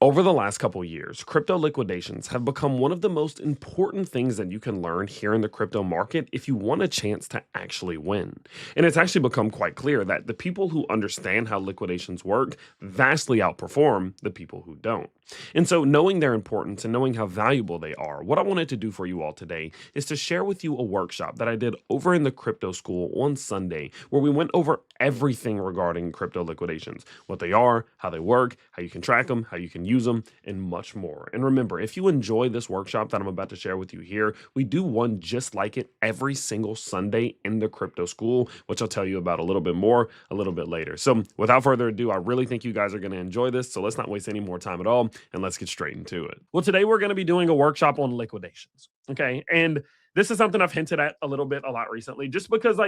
Over the last couple years, crypto liquidations have become one of the most important things that you can learn here in the crypto market if you want a chance to actually win. And it's actually become quite clear that the people who understand how liquidations work vastly outperform the people who don't. And so, knowing their importance and knowing how valuable they are, what I wanted to do for you all today is to share with you a workshop that I did over in the crypto school on Sunday, where we went over everything regarding crypto liquidations, what they are, how they work, how you can track them, how you can use them, and much more. And remember, if you enjoy this workshop that I'm about to share with you here, we do one just like it every single Sunday in the crypto school, which I'll tell you about a little bit more a little bit later. So without further ado, I really think you guys are going to enjoy this. So let's not waste any more time at all, and let's get straight into it. Well, today we're going to be doing a workshop on liquidations. Okay. And this is something I've hinted at a lot recently, just because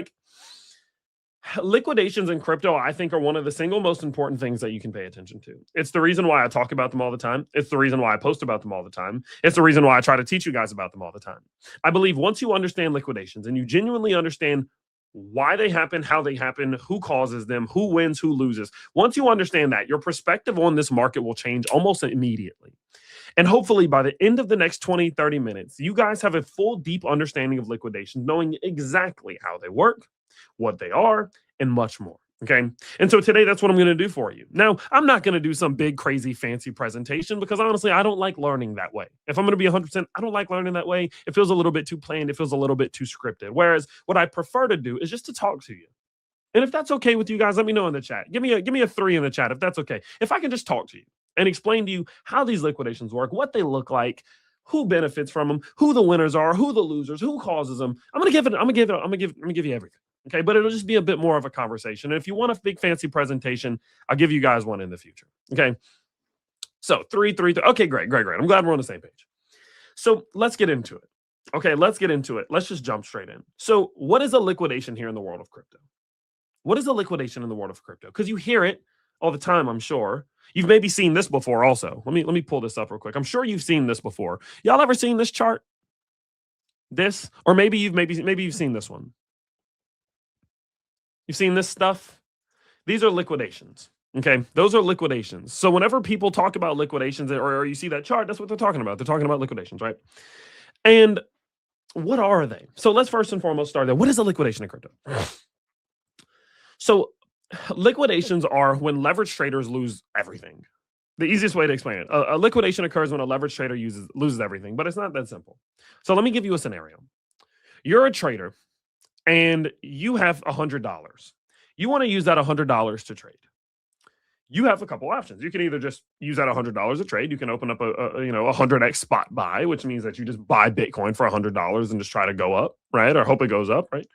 liquidations in crypto, I think, are one of the single most important things that you can pay attention to. It's the reason why I talk about them all the time. It's the reason why I post about them all the time. It's the reason why I try to teach you guys about them all the time. I believe once you understand liquidations and you genuinely understand why they happen, how they happen, who causes them, who wins, who loses, once you understand that, your perspective on this market will change almost immediately. And hopefully by the end of the next 20, 30 minutes, you guys have a full, deep understanding of liquidations, knowing exactly how they work, what they are, and much more. Okay. And so today, that's what I'm going to do for you. Now, I'm not going to do some big, crazy, fancy presentation because honestly, I don't like learning that way. If I'm going to be 100%, I don't like learning that way. It feels a little bit too planned. It feels a little bit too scripted. Whereas what I prefer to do is just to talk to you. And if that's okay with you guys, let me know in the chat. Give me a 3 in the chat if that's okay. If I can just talk to you and explain to you how these liquidations work, what they look like, who benefits from them, who the winners are, who the losers, who causes them. I'm gonna give you everything. Okay, but it'll just be a bit more of a conversation. And if you want a big fancy presentation, I'll give you guys one in the future. Okay. So 3. Okay, great. I'm glad we're on the same page. So let's get into it. Okay, let's get into it. Let's just jump straight in. So, what is a liquidation here in the world of crypto? What is a liquidation in the world of crypto? Because you hear it all the time, I'm sure. You've maybe seen this before also. Let me pull this up real quick. I'm sure you've seen this before. Y'all ever seen this chart? This? Or maybe you've seen this one. You've seen this stuff? These are liquidations. Okay, those are liquidations. So whenever people talk about liquidations or you see that chart, that's what they're talking about. They're talking about liquidations, right? And what are they? So let's first and foremost start there. What is a liquidation in crypto? So liquidations are when leverage traders lose everything. The easiest way to explain it, a liquidation occurs when a leverage trader loses everything, but it's not that simple. So let me give you a scenario. You're a trader and you have $100. You want to use that $100 to trade. You have a couple options. You can either just use that $100 to trade. You can open up a 100x spot buy, which means that you just buy Bitcoin for $100 and just try to go up, right? Or hope it goes up, right?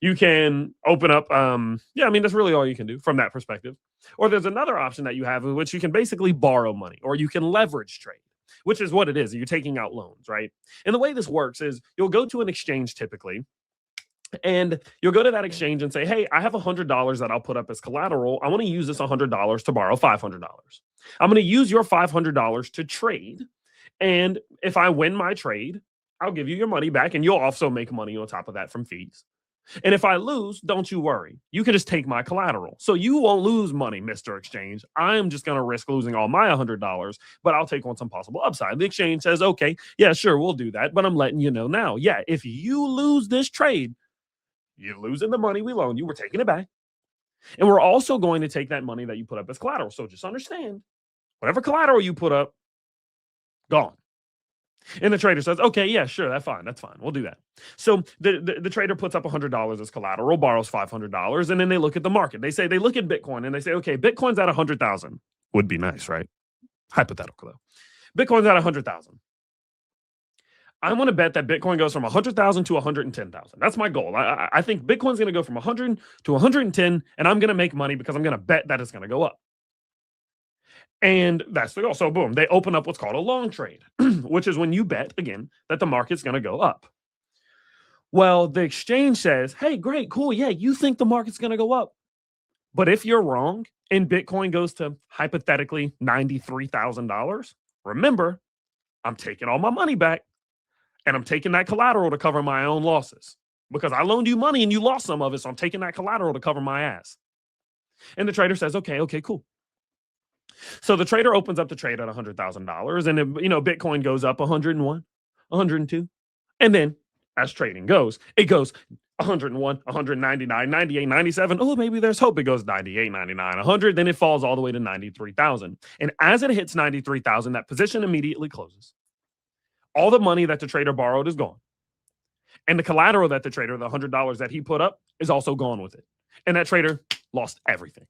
You can open up, that's really all you can do from that perspective. Or there's another option that you have in which you can basically borrow money or you can leverage trade, which is what it is. You're taking out loans, right? And the way this works is you'll go to an exchange typically, and you'll go to that exchange and say, hey, I have $100 that I'll put up as collateral. I want to use this $100 to borrow $500. I'm going to use your $500 to trade. And if I win my trade, I'll give you your money back and you'll also make money on top of that from fees. And if I lose, don't you worry. You can just take my collateral. So you won't lose money, Mr. Exchange. I'm just going to risk losing all my $100, but I'll take on some possible upside. The exchange says, okay, yeah, sure, we'll do that. But I'm letting you know now, yeah, if you lose this trade, you're losing the money we loaned you. We're taking it back. And we're also going to take that money that you put up as collateral. So just understand, whatever collateral you put up, gone. And the trader says, okay, yeah, sure, that's fine. We'll do that. So the trader puts up $100 as collateral, borrows $500, and then they look at the market. They look at Bitcoin and they say, okay, Bitcoin's at 100,000. Would be nice, right? Hypothetical though. Bitcoin's at 100,000. I want to bet that Bitcoin goes from 100,000 to 110,000. That's my goal. I think Bitcoin's going to go from 100 to 110, and I'm going to make money because I'm going to bet that it's going to go up. And that's the goal. So boom, they open up what's called a long trade, which is when you bet, again, that the market's going to go up. Well, the exchange says, hey, great, cool. Yeah, you think the market's going to go up. But if you're wrong and Bitcoin goes to hypothetically $93,000, remember, I'm taking all my money back. And I'm taking that collateral to cover my own losses because I loaned you money and you lost some of it. So I'm taking that collateral to cover my ass. And the trader says, okay, cool. So the trader opens up the trade at $100,000, and then, Bitcoin goes up 101, 102, and then as trading goes, it goes 101, 199, 98, 97. Oh, maybe there's hope. It goes 98, 99, 100. Then it falls all the way to 93,000. And as it hits 93,000, that position immediately closes. All the money that the trader borrowed is gone. And the collateral that the trader, the $100 that he put up, is also gone with it. And that trader lost everything.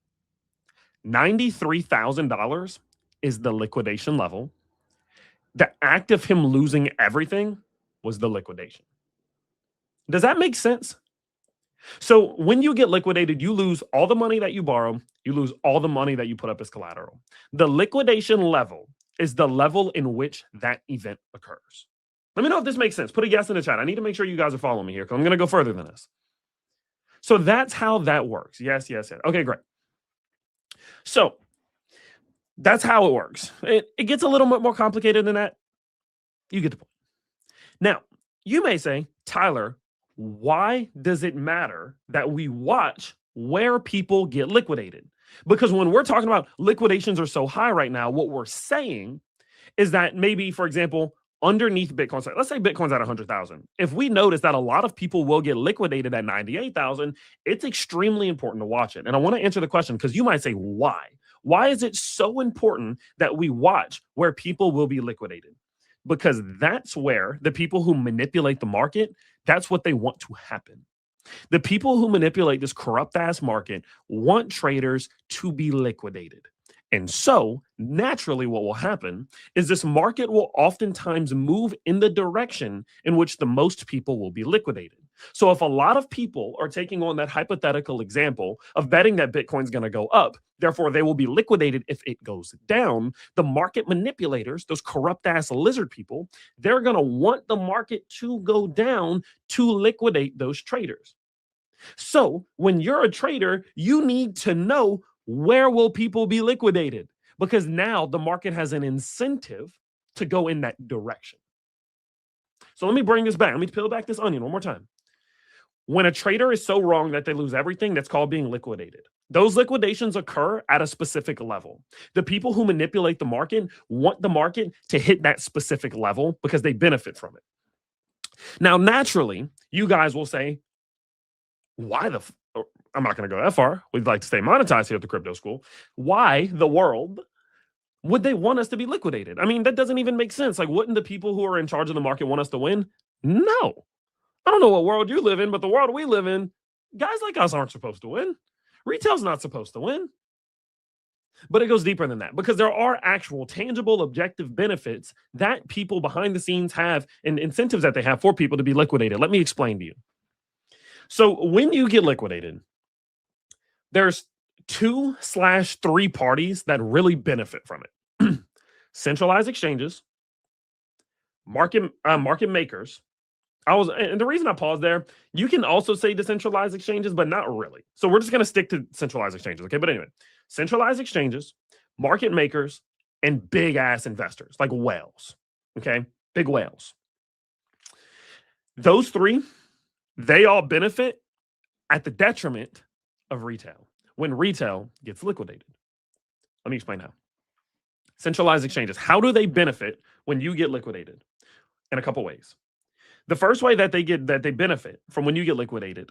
$93,000 is the liquidation level. The act of him losing everything was the liquidation. Does that make sense? So when you get liquidated, you lose all the money that you borrow. You lose all the money that you put up as collateral. The liquidation level is the level in which that event occurs. Let me know if this makes sense. Put a yes in the chat. I need to make sure you guys are following me here because I'm going to go further than this. So that's how that works. Yes, yes, yes. Okay, great. So that's how it works. It gets a little bit more complicated than that. You get the point. Now, you may say, Tyler, why does it matter that we watch where people get liquidated? Because when we're talking about liquidations are so high right now, what we're saying is that maybe, for example, underneath Bitcoin, let's say Bitcoin's at 100,000. If we notice that a lot of people will get liquidated at 98,000, it's extremely important to watch it. And I want to answer the question because you might say, why? Why is it so important that we watch where people will be liquidated? Because that's where the people who manipulate the market, that's what they want to happen. The people who manipulate this corrupt ass market want traders to be liquidated. And so naturally what will happen is this market will oftentimes move in the direction in which the most people will be liquidated. So if a lot of people are taking on that hypothetical example of betting that Bitcoin's going to go up, therefore they will be liquidated if it goes down, the market manipulators, those corrupt ass lizard people, they're going to want the market to go down to liquidate those traders. So when you're a trader, you need to know where will people be liquidated, because now the market has an incentive to go in that direction. So let me bring this back. Let me peel back this onion one more time. When a trader is so wrong that they lose everything, that's called being liquidated. Those liquidations occur at a specific level. The people who manipulate the market want the market to hit that specific level because they benefit from it. Now, naturally, you guys will say, why the I'm not going to go that far. We'd like to stay monetized here at the Crypto School. Why the world would they want us to be liquidated? I mean, that doesn't even make sense. Like, wouldn't the people who are in charge of the market want us to win? No. I don't know what world you live in, but the world we live in, guys like us aren't supposed to win. Retail's not supposed to win. But it goes deeper than that because there are actual tangible objective benefits that people behind the scenes have and incentives that they have for people to be liquidated. Let me explain to you. So when you get liquidated, there's 2/3 parties that really benefit from it. Centralized exchanges, market makers. And the reason I paused there, you can also say decentralized exchanges, but not really. So we're just going to stick to centralized exchanges. Okay. But anyway, centralized exchanges, market makers, and big ass investors like whales. Okay. Big whales. Those three, they all benefit at the detriment of retail when retail gets liquidated. Let me explain how. Centralized exchanges, how do they benefit when you get liquidated? In a couple ways. The first way that they benefit from when you get liquidated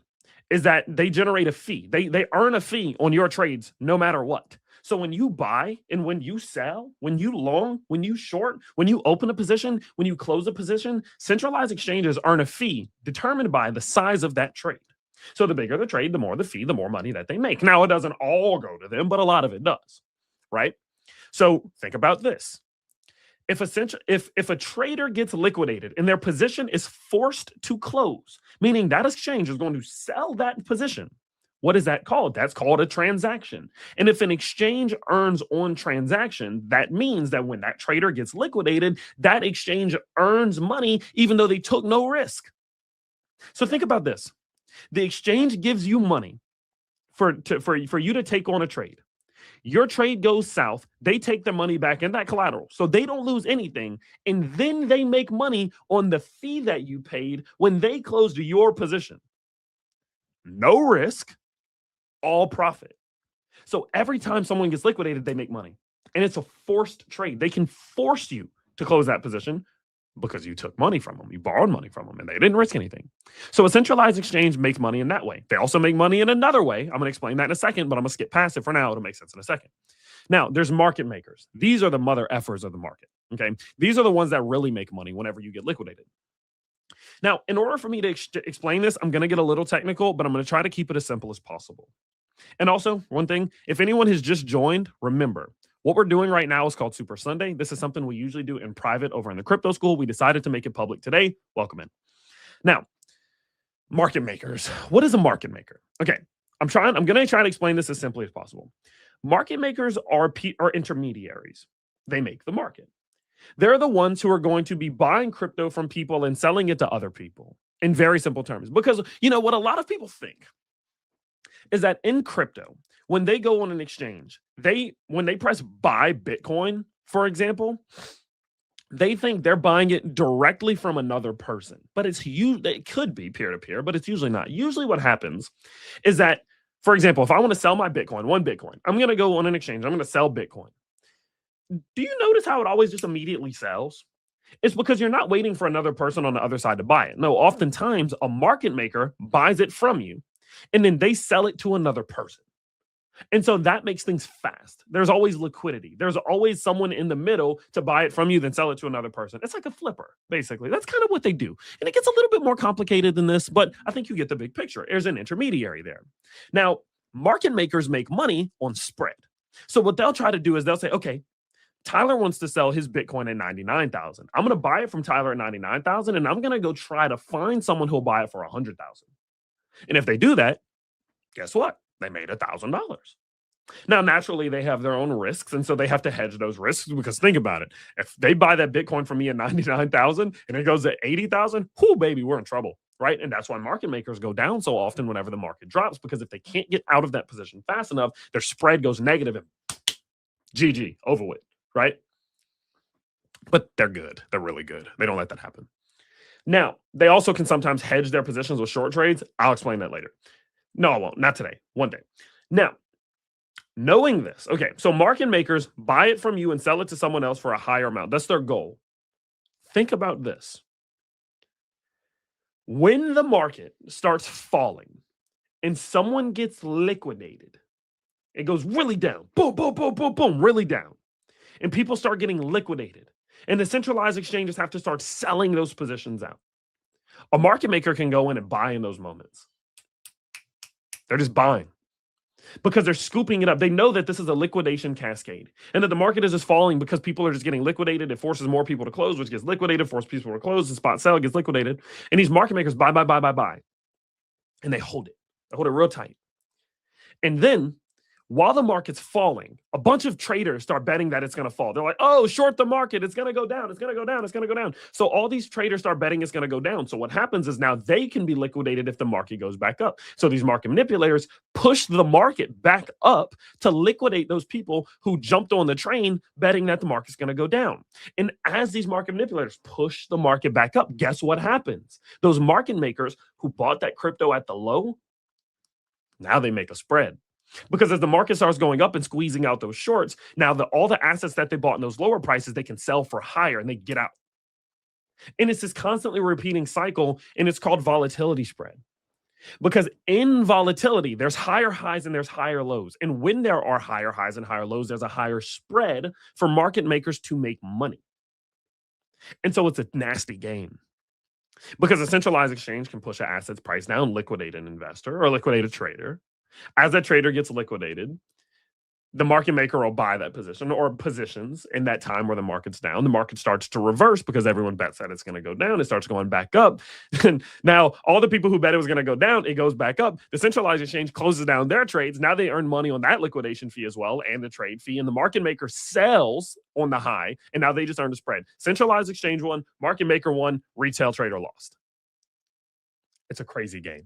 is that they generate a fee. They earn a fee on your trades no matter what. So when you buy and when you sell, when you long, when you short, when you open a position, when you close a position, centralized exchanges earn a fee determined by the size of that trade. So the bigger the trade, the more the fee, the more money that they make. Now, it doesn't all go to them, but a lot of it does, right? So think about this. If a trader gets liquidated and their position is forced to close, meaning that exchange is going to sell that position, what is that called? That's called a transaction. And if an exchange earns on transaction, that means that when that trader gets liquidated, that exchange earns money even though they took no risk. So think about this. The exchange gives you money for you to take on a trade. Your trade goes south. They take their money back in that collateral. So they don't lose anything. And then they make money on the fee that you paid when they closed your position. No risk, all profit. So every time someone gets liquidated, they make money. And it's a forced trade. They can force you to close that position because you took money from them, you borrowed money from them, and they didn't risk anything. So a centralized exchange makes money in that way. They also make money in another way. I'm going to explain that in a second, but I'm going to skip past it for now. It'll make sense in a second. Now, there's market makers. These are the mother effers of the market. Okay. These are the ones that really make money whenever you get liquidated. Now, in order for me to explain this, I'm going to get a little technical, but I'm going to try to keep it as simple as possible. And also, one thing, if anyone has just joined, remember, what we're doing right now is called Super Sunday. This is something we usually do in private over in the crypto school. We decided to make it public today. Welcome in. Now, market makers. What is a market maker? Okay, I'm going to try to explain this as simply as possible. Market makers are intermediaries. They make the market. They're the ones who are going to be buying crypto from people and selling it to other people in very simple terms. Because you know what a lot of people think is that in crypto, when they go on an exchange, when they press buy Bitcoin, for example, they think they're buying it directly from another person. But it could be peer-to-peer, but it's usually not. Usually what happens is that, for example, if I want to sell my Bitcoin, one Bitcoin, I'm going to go on an exchange, I'm going to sell Bitcoin. Do you notice how it always just immediately sells? It's because you're not waiting for another person on the other side to buy it. No, oftentimes a market maker buys it from you, and then they sell it to another person. And so that makes things fast. There's always liquidity. There's always someone in the middle to buy it from you, then sell it to another person. It's like a flipper, basically. That's kind of what they do. And it gets a little bit more complicated than this, but I think you get the big picture. There's an intermediary there. Now, market makers make money on spread. So what they'll try to do is they'll say, okay, Tyler wants to sell his Bitcoin at 99,000. I'm going to buy it from Tyler at 99,000, and I'm going to go try to find someone who'll buy it for 100,000. And if they do that, guess what? They made $1,000. Now, naturally, they have their own risks, and so they have to hedge those risks because think about it. If they buy that Bitcoin from me at 99,000 and it goes to 80,000, whoo, baby, we're in trouble, right? And that's why market makers go down so often whenever the market drops, because if they can't get out of that position fast enough, their spread goes negative and GG, over with, right? But they're good. They're really good. They don't let that happen. Now, they also can sometimes hedge their positions with short trades. I'll explain that later. No, I won't. Not today. One day. Now, knowing this, okay, so market makers buy it from you and sell it to someone else for a higher amount. That's their goal. Think about this. When the market starts falling and someone gets liquidated, it goes really down. Boom, boom, boom, boom, boom, really down. And people start getting liquidated. And the centralized exchanges have to start selling those positions out. A market maker can go in and buy in those moments. They're just buying because they're scooping it up. They know that this is a liquidation cascade and that the market is just falling because people are just getting liquidated. It forces more people to close, which gets liquidated, forces people to close, the spot sell gets liquidated. And these market makers buy. And they hold it. They hold it real tight. And then while the market's falling, a bunch of traders start betting that it's going to fall. They're like, oh, short the market. It's going to go down. It's going to go down. It's going to go down. So all these traders start betting it's going to go down. So what happens is now they can be liquidated if the market goes back up. So these market manipulators push the market back up to liquidate those people who jumped on the train betting that the market's going to go down. And as these market manipulators push the market back up, guess what happens? Those market makers who bought that crypto at the low, now they make a spread. Because as the market starts going up and squeezing out those shorts, now all the assets that they bought in those lower prices, they can sell for higher and they get out. And it's this constantly repeating cycle, and it's called volatility spread. Because in volatility, there's higher highs and there's higher lows. And when there are higher highs and higher lows, there's a higher spread for market makers to make money. And so it's a nasty game. Because a centralized exchange can push an asset's price down, liquidate an investor or liquidate a trader. As that trader gets liquidated, the market maker will buy that position or positions in that time where the market's down. The market starts to reverse because everyone bets that it's going to go down. It starts going back up. And now all the people who bet it was going to go down, it goes back up. The centralized exchange closes down their trades. Now they earn money on that liquidation fee as well and the trade fee. And the market maker sells on the high. And now they just earn the spread. Centralized exchange won, market maker won, retail trader lost. It's a crazy game.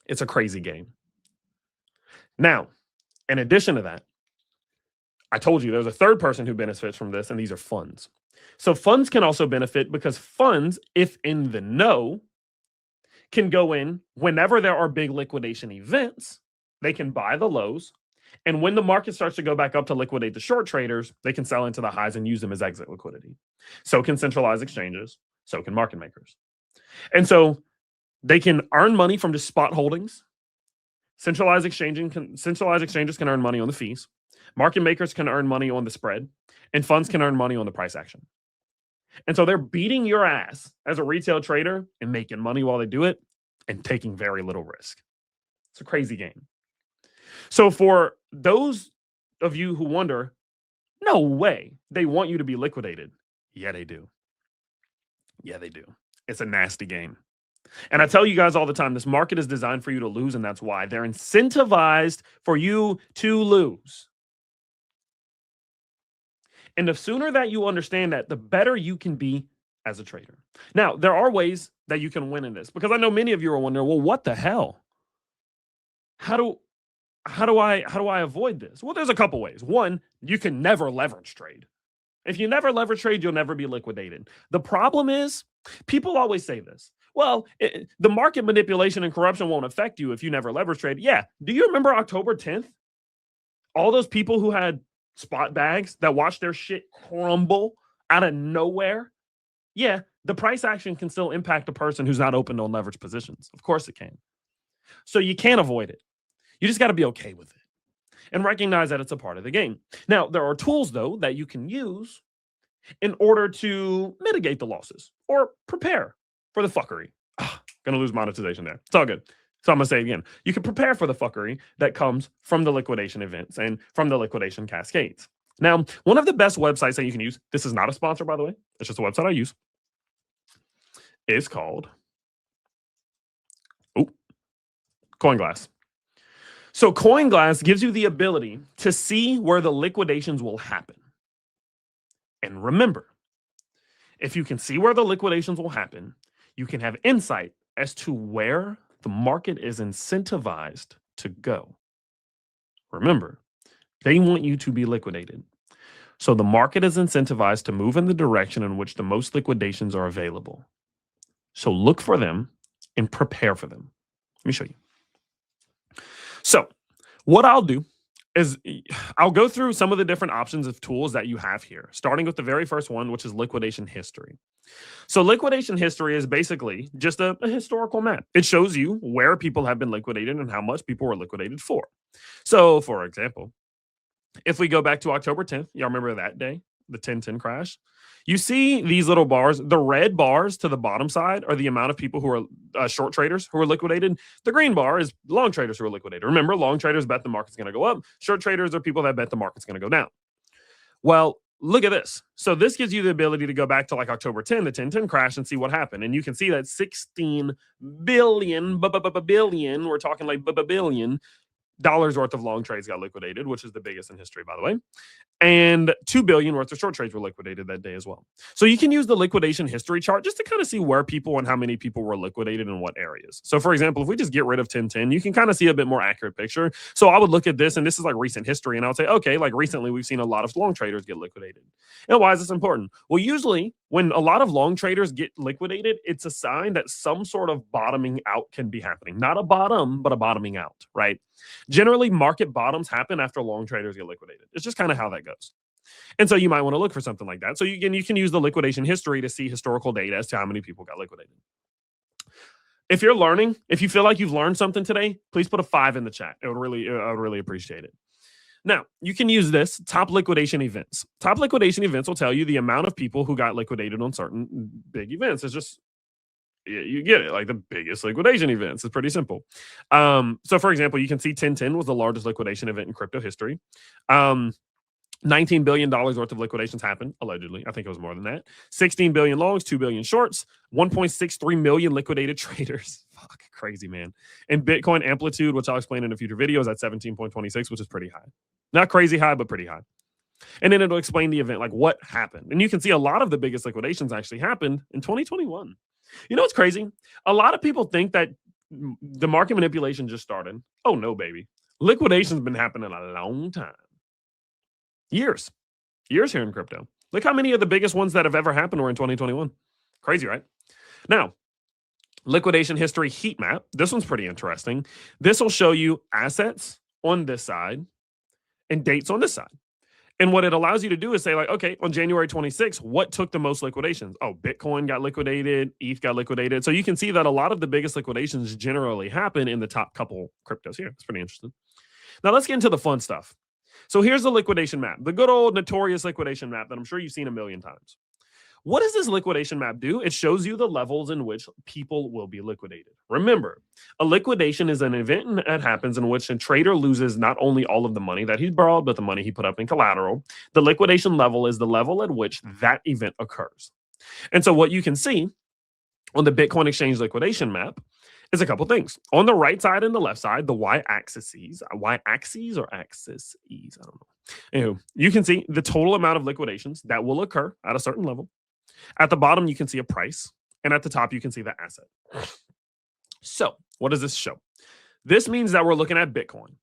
It's a crazy game. Now, in addition to that, I told you there's a third person who benefits from this, and these are funds. So funds can also benefit because funds, if in the know, can go in whenever there are big liquidation events. They can buy the lows, And when the market starts to go back up to liquidate the short traders, they can sell into the highs and use them as exit liquidity. So can centralized exchanges. So can market makers. And so they can earn money from just spot holdings. Centralized exchanges can earn money on the fees. Market makers can earn money on the spread. And funds can earn money on the price action. And so they're beating your ass as a retail trader and making money while they do it and taking very little risk. It's a crazy game. So for those of you who wonder, no way, they want you to be liquidated. Yeah, they do. Yeah, they do. It's a nasty game. And I tell you guys all the time, this market is designed for you to lose, and that's why. They're incentivized for you to lose. And the sooner that you understand that, the better you can be as a trader. Now, there are ways that you can win in this, because I know many of you are wondering, well, what the hell? How do I avoid this? Well, there's a couple ways. One, you can never leverage trade. If you never leverage trade, you'll never be liquidated. The problem is, people always say this. Well, the market manipulation and corruption won't affect you if you never leverage trade. Yeah. Do you remember October 10th? All those people who had spot bags that watched their shit crumble out of nowhere? Yeah, the price action can still impact a person who's not open on leverage positions. Of course it can. So you can't avoid it. You just got to be okay with it and recognize that it's a part of the game. Now, there are tools, though, that you can use in order to mitigate the losses or prepare for the fuckery. Gonna lose monetization there. It's all good. So I'm gonna say it again. You can prepare for the fuckery that comes from the liquidation events and from the liquidation cascades. Now, one of the best websites that you can use, this is not a sponsor, by the way, it's just a website I use, is called CoinGlass. So CoinGlass gives you the ability to see where the liquidations will happen. And remember, if you can see where the liquidations will happen, you can have insight as to where the market is incentivized to go. Remember, they want you to be liquidated. So the market is incentivized to move in the direction in which the most liquidations are available. So look for them and prepare for them. Let me show you. So what I'll do is I'll go through some of the different options of tools that you have here, starting with the very first one, which is liquidation history. So liquidation history is basically just a historical map. It shows you where people have been liquidated and how much people were liquidated for. So, for example, if we go back to October 10th, y'all remember that day, the 10-10 crash? You see these little bars. The red bars to the bottom side are the amount of people who are short traders who are liquidated. The green bar is long traders who are liquidated. Remember, long traders bet the market's going to go up. Short traders are people that bet the market's going to go down. Well, look at this. So this gives you the ability to go back to like October 10, the 10-10 crash, and see what happened. And you can see that 16 billion, we're talking like billion dollars worth of long trades got liquidated, which is the biggest in history, by the way. And 2 billion worth of short trades were liquidated that day as well. So you can use the liquidation history chart just to kind of see where people and how many people were liquidated in what areas. So for example, if we just get rid of 10-10, you can kind of see a bit more accurate picture. So I would look at this, and this is like recent history, and I would say, okay, like recently we've seen a lot of long traders get liquidated. And why is this important? Well, usually when a lot of long traders get liquidated, it's a sign that some sort of bottoming out can be happening. Not a bottom, but a bottoming out, right? Generally, market bottoms happen after long traders get liquidated. It's just kind of how that goes. And so you might want to look for something like that. So you can use the liquidation history to see historical data as to how many people got liquidated. If you're learning, if you feel like you've learned something today, please put a 5 in the chat. I would really appreciate it. Now, you can use this, top liquidation events. Top liquidation events will tell you the amount of people who got liquidated on certain big events. It's just, you get it, like the biggest liquidation events. It's pretty simple. So for example, you can see 10-10 was the largest liquidation event in crypto history. $19 billion worth of liquidations happened, allegedly. I think it was more than that. 16 billion longs, 2 billion shorts, 1.63 million liquidated traders. Fuck, crazy, man. And Bitcoin amplitude, which I'll explain in a future video, is at 17.26, which is pretty high. Not crazy high, but pretty high. And then it'll explain the event, like what happened. And you can see a lot of the biggest liquidations actually happened in 2021. You know what's crazy? A lot of people think that the market manipulation just started. Oh, no, baby. Liquidation's been happening a long time. Years here in crypto. Look how many of the biggest ones that have ever happened were in 2021. Crazy, right? Now, liquidation history heat map. This one's pretty interesting. This will show you assets on this side and dates on this side. And what it allows you to do is say, like, okay, on January 26th, what took the most liquidations? Oh, Bitcoin got liquidated, ETH got liquidated. So you can see that a lot of the biggest liquidations generally happen in the top couple cryptos here. It's pretty interesting. Now let's get into the fun stuff. So here's the liquidation map, the good old notorious liquidation map that I'm sure you've seen a million times. What does this liquidation map do? It shows you the levels in which people will be liquidated. Remember, a liquidation is an event that happens in which a trader loses not only all of the money that he borrowed, but the money he put up in collateral. The liquidation level is the level at which that event occurs. And so what you can see on the Bitcoin exchange liquidation map is a couple things. On the right side and the left side, the y-axes or axes, I don't know. Anyway, you can see the total amount of liquidations that will occur at a certain level. At the bottom, you can see a price, and at the top, you can see the asset. So what does this show? This means that we're looking at Bitcoin.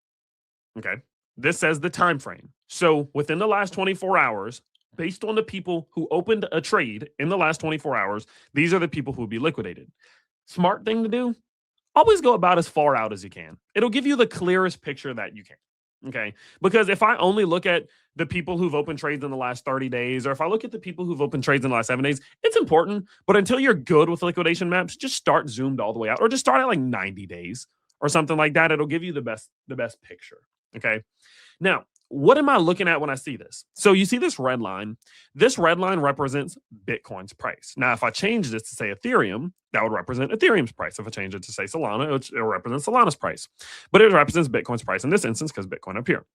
Okay. This says the time frame. So within the last 24 hours, based on the people who opened a trade in the last 24 hours, these are the people who will be liquidated. Smart thing to do, always go about as far out as you can. It'll give you the clearest picture that you can. Okay. Because if I only look at the people who've opened trades in the last 30 days, or if I look at the people who've opened trades in the last 7 days, it's important. But until you're good with liquidation maps, just start zoomed all the way out, or just start at like 90 days or something like that. It'll give you the best picture. Okay. Now, what am I looking at when I see this? So you see this red line. This red line represents Bitcoin's price. Now, if I change this to say Ethereum, that would represent Ethereum's price. If I change it to say Solana, it'll represent Solana's price. But it represents Bitcoin's price in this instance because Bitcoin up here.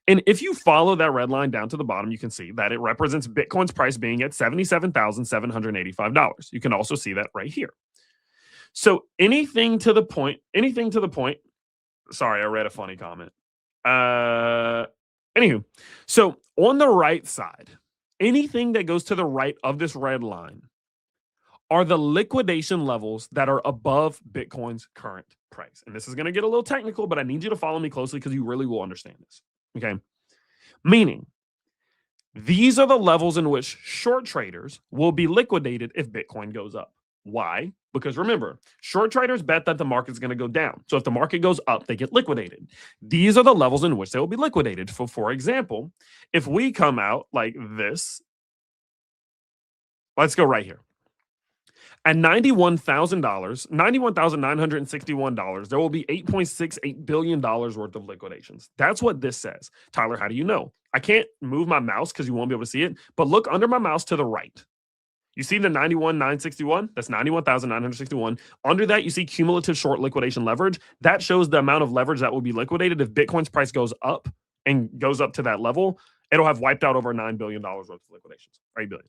And if you follow that red line down to the bottom, you can see that it represents Bitcoin's price being at $77,785. You can also see that right here. So anything to the point, sorry, I read a funny comment. Anywho, so on the right side, anything that goes to the right of this red line are the liquidation levels that are above Bitcoin's current price. And this is going to get a little technical, but I need you to follow me closely because you really will understand this. Okay. Meaning, these are the levels in which short traders will be liquidated if Bitcoin goes up. Why? Because remember, short traders bet that the market's going to go down. So if the market goes up, they get liquidated. These are the levels in which they will be liquidated. For example, if we come out like this, let's go right here. At $91,961, there will be $8.68 billion worth of liquidations. That's what this says. Tyler, how do you know? I can't move my mouse because you won't be able to see it, but look under my mouse to the right. You see the 91,961? That's 91,961. Under that, you see cumulative short liquidation leverage. That shows the amount of leverage that will be liquidated. If Bitcoin's price goes up and goes up to that level, it'll have wiped out over $9 billion worth of liquidations, or $8 billion.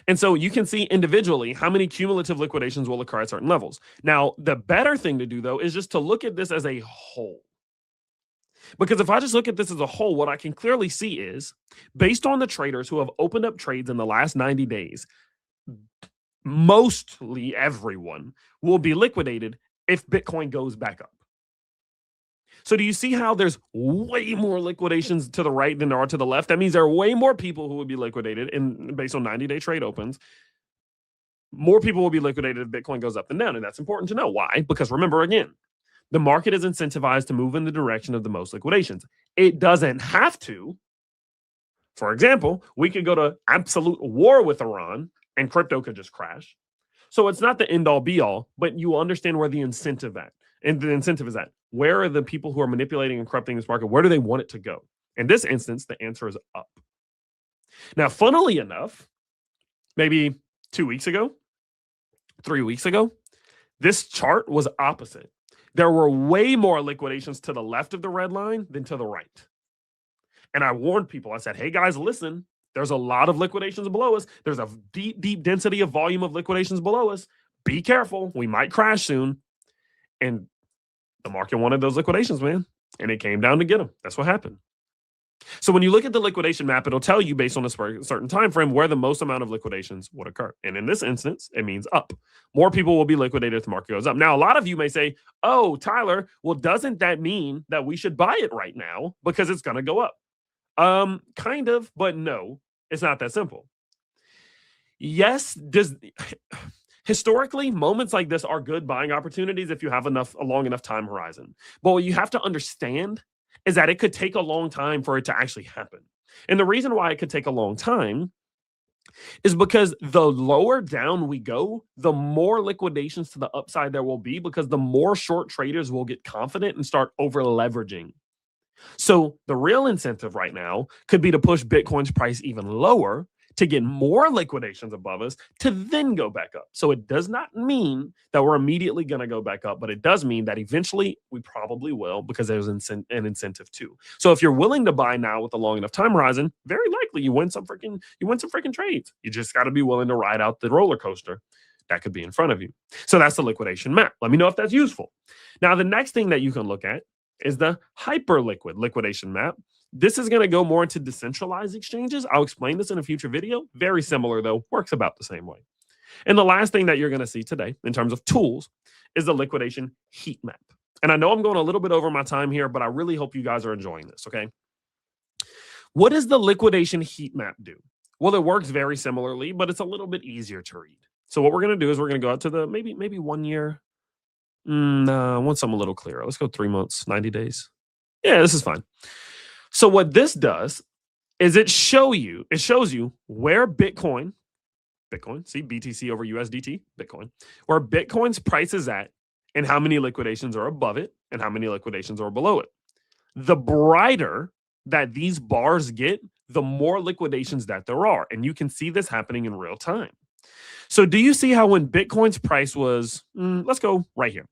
And so you can see individually how many cumulative liquidations will occur at certain levels. Now, the better thing to do, though, is just to look at this as a whole. Because if I just look at this as a whole, what I can clearly see is, based on the traders who have opened up trades in the last 90 days, mostly everyone will be liquidated if Bitcoin goes back up. So do you see how there's way more liquidations to the right than there are to the left? That means there are way more people who will be liquidated based on 90-day trade opens. More people will be liquidated if Bitcoin goes up and down. And that's important to know. Why? Because remember, again, the market is incentivized to move in the direction of the most liquidations. It doesn't have to. For example, we could go to absolute war with Iran and crypto could just crash. So it's not the end all be all, but you understand where the incentive at. And the incentive is at. Where are the people who are manipulating and corrupting this market? Where do they want it to go? In this instance, the answer is up. Now, funnily enough, maybe 2 weeks ago, 3 weeks ago, this chart was opposite. There were way more liquidations to the left of the red line than to the right. And I warned people. I said, hey, guys, listen, there's a lot of liquidations below us. There's a deep, deep density of volume of liquidations below us. Be careful. We might crash soon. And the market wanted those liquidations, man. And it came down to get them. That's what happened. So when you look at the liquidation map, it'll tell you based on a certain time frame where the most amount of liquidations would occur. And in this instance, it means up. More people will be liquidated if the market goes up. Now, a lot of you may say, oh, Tyler, well, doesn't that mean that we should buy it right now because it's going to go up? Kind of, but no, it's not that simple. Yes, historically, moments like this are good buying opportunities if you have a long enough time horizon. But what you have to understand is that it could take a long time for it to actually happen. And the reason why it could take a long time is because the lower down we go, the more liquidations to the upside there will be, because the more short traders will get confident and start over leveraging. So the real incentive right now could be to push Bitcoin's price even lower to get more liquidations above us to then go back up. So it does not mean that we're immediately going to go back up, but it does mean that eventually we probably will, because there's an incentive too. So if you're willing to buy now with a long enough time horizon, very likely you win some freaking trades. You just got to be willing to ride out the roller coaster that could be in front of you. So that's the liquidation map. Let me know if that's useful. Now, the next thing that you can look at is the hyperliquid liquidation map. This is going to go more into decentralized exchanges. I'll explain this in a future video. Very similar, though, works about the same way. And the last thing that you're going to see today in terms of tools is the liquidation heat map. And I know I'm going a little bit over my time here, but I really hope you guys are enjoying this, okay? What does the liquidation heat map do? Well, it works very similarly, but it's a little bit easier to read. So what we're going to do is we're going to go out to the maybe 1 year. I want something a little clearer. Let's go 3 months, 90 days. Yeah, this is fine. So what this does is it shows you where Bitcoin, see BTC over USDT, Bitcoin, where Bitcoin's price is at and how many liquidations are above it and how many liquidations are below it. The brighter that these bars get, the more liquidations that there are. And you can see this happening in real time. So do you see how when Bitcoin's price was, let's go right here.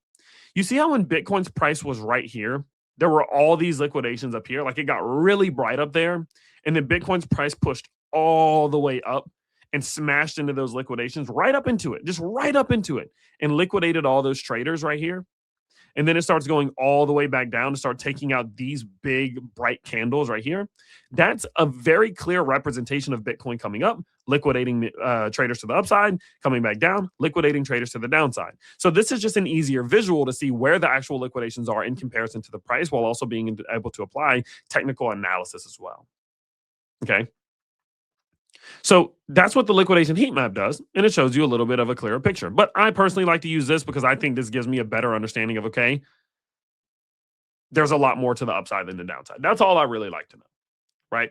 You see how when Bitcoin's price was right here, there were all these liquidations up here, like it got really bright up there, and then Bitcoin's price pushed all the way up and smashed into those liquidations right up into it, just right up into it, and liquidated all those traders right here. And then it starts going all the way back down to start taking out these big bright candles right here. That's a very clear representation of Bitcoin coming up, liquidating traders to the upside, coming back down, liquidating traders to the downside. So this is just an easier visual to see where the actual liquidations are in comparison to the price, while also being able to apply technical analysis as well. Okay. So that's what the liquidation heat map does, and it shows you a little bit of a clearer picture. But I personally like to use this because I think this gives me a better understanding of, okay, there's a lot more to the upside than the downside. That's all I really like to know, right?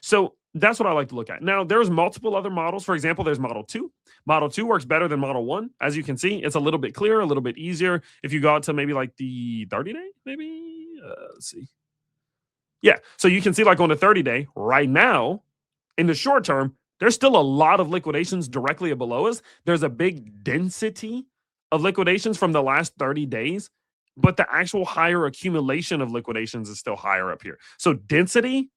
So that's what I like to look at. Now, there's multiple other models. For example, there's Model 2. Model 2 works better than Model 1. As you can see, it's a little bit clearer, a little bit easier. If you go out to maybe like the 30-day, maybe, let's see. Yeah, so you can see like on the 30-day right now, in the short term, there's still a lot of liquidations directly below us. There's a big density of liquidations from the last 30 days, but the actual higher accumulation of liquidations is still higher up here. So density,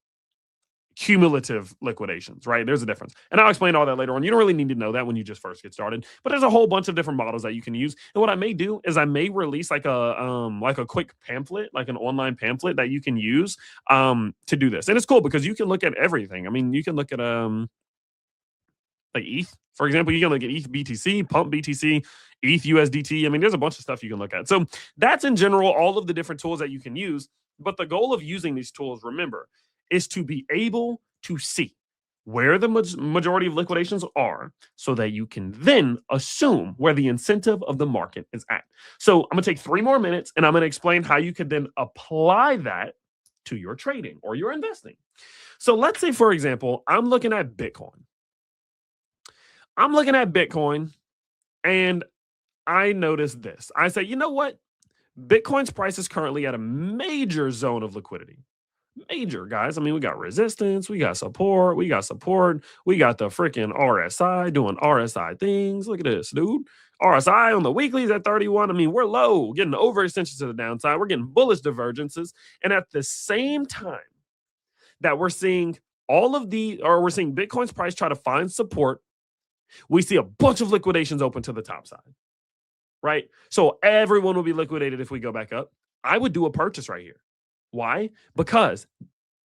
cumulative liquidations, right? There's a difference. And I'll explain all that later on. You don't really need to know that when you just first get started, but there's a whole bunch of different models that you can use. And what I may do is I may release like a quick pamphlet, like an online pamphlet that you can use to do this. And it's cool because you can look at everything. I mean, you can look at like ETH, for example. You can look at ETH BTC, Pump BTC, ETH USDT. I mean, there's a bunch of stuff you can look at. So that's in general all of the different tools that you can use. But the goal of using these tools, remember, is to be able to see where the majority of liquidations are so that you can then assume where the incentive of the market is at. So I'm going to take 3 more minutes and I'm going to explain how you could then apply that to your trading or your investing. So let's say, for example, I'm looking at Bitcoin. And I notice this. I say, you know what? Bitcoin's price is currently at a major zone of liquidity. Major, guys. I mean, we got resistance, we got support, we got the freaking RSI doing RSI things. Look at this, dude. RSI on the weeklies at 31. I mean, we're low, getting overextensions to the downside. We're getting bullish divergences. And at the same time that we're seeing we're seeing Bitcoin's price try to find support, we see a bunch of liquidations open to the top side, right? So everyone will be liquidated if we go back up. I would do a purchase right here. Why? Because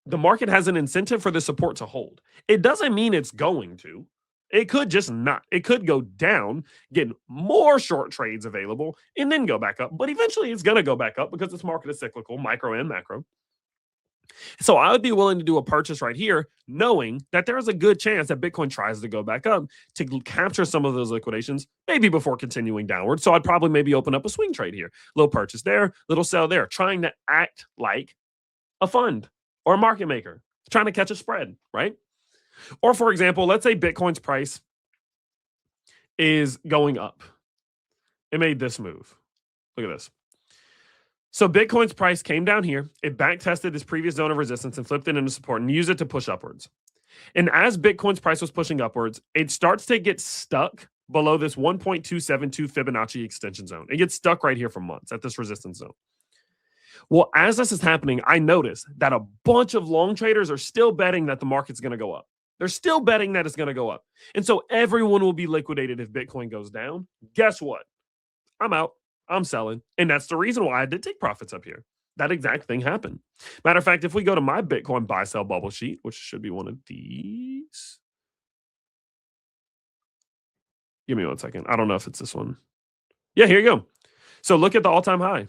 the market has an incentive for the support to hold. It doesn't mean it's going to. It could just not. It could go down, get more short trades available, and then go back up. But eventually it's going to go back up because this market is cyclical, micro and macro. So I would be willing to do a purchase right here, knowing that there's a good chance that Bitcoin tries to go back up to capture some of those liquidations, maybe before continuing downward. So I'd probably maybe open up a swing trade here. Little purchase there, little sell there, trying to act like a fund or a market maker trying to catch a spread, right? Or for example, let's say Bitcoin's price is going up. It made this move. Look at this. So Bitcoin's price came down here. It back tested this previous zone of resistance and flipped it into support and used it to push upwards. And as Bitcoin's price was pushing upwards, it starts to get stuck below this 1.272 Fibonacci extension zone. It gets stuck right here for months at this resistance zone. Well, as this is happening, I notice that a bunch of long traders are still betting that the market's going to go up. They're still betting that it's going to go up. And so everyone will be liquidated if Bitcoin goes down. Guess what? I'm out. I'm selling. And that's the reason why I did take profits up here. That exact thing happened. Matter of fact, if we go to my Bitcoin buy sell bubble sheet, which should be one of these. Give me 1 second. I don't know if it's this one. Yeah, here you go. So look at the all-time high.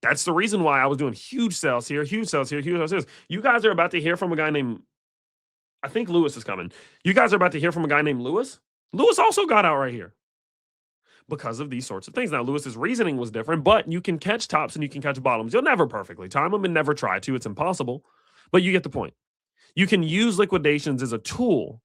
That's the reason why I was doing huge sales here, huge sales here, huge sales here. You guys are about to hear from a guy named, I think Lewis is coming. You guys are about to hear from a guy named Lewis. Lewis also got out right here because of these sorts of things. Now, Lewis's reasoning was different, but you can catch tops and you can catch bottoms. You'll never perfectly time them and never try to. It's impossible, but you get the point. You can use liquidations as a tool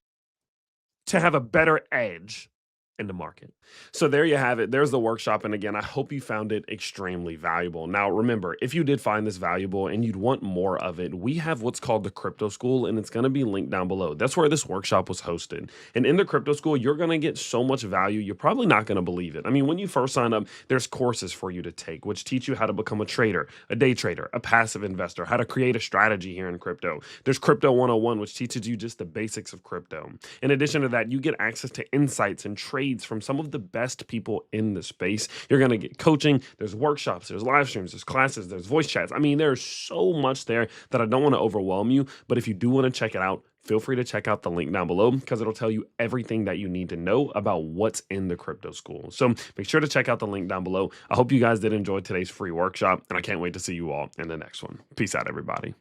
to have a better edge in the market. So there you have it. There's the workshop. And again, I hope you found it extremely valuable. Now, remember, if you did find this valuable and you'd want more of it, we have what's called the Crypto School, and it's going to be linked down below. That's where this workshop was hosted. And in the Crypto School, you're going to get so much value, you're probably not going to believe it. I mean, when you first sign up, there's courses for you to take, which teach you how to become a trader, a day trader, a passive investor, how to create a strategy here in crypto. There's Crypto 101, which teaches you just the basics of crypto. In addition to that, you get access to insights and trades from some of the best people in the space. You're going to get coaching. There's workshops, there's live streams, there's classes, there's voice chats. I mean, there's so much there that I don't want to overwhelm you. But if you do want to check it out, feel free to check out the link down below because it'll tell you everything that you need to know about what's in the Crypto School. So make sure to check out the link down below. I hope you guys did enjoy today's free workshop, and I can't wait to see you all in the next one. Peace out, everybody.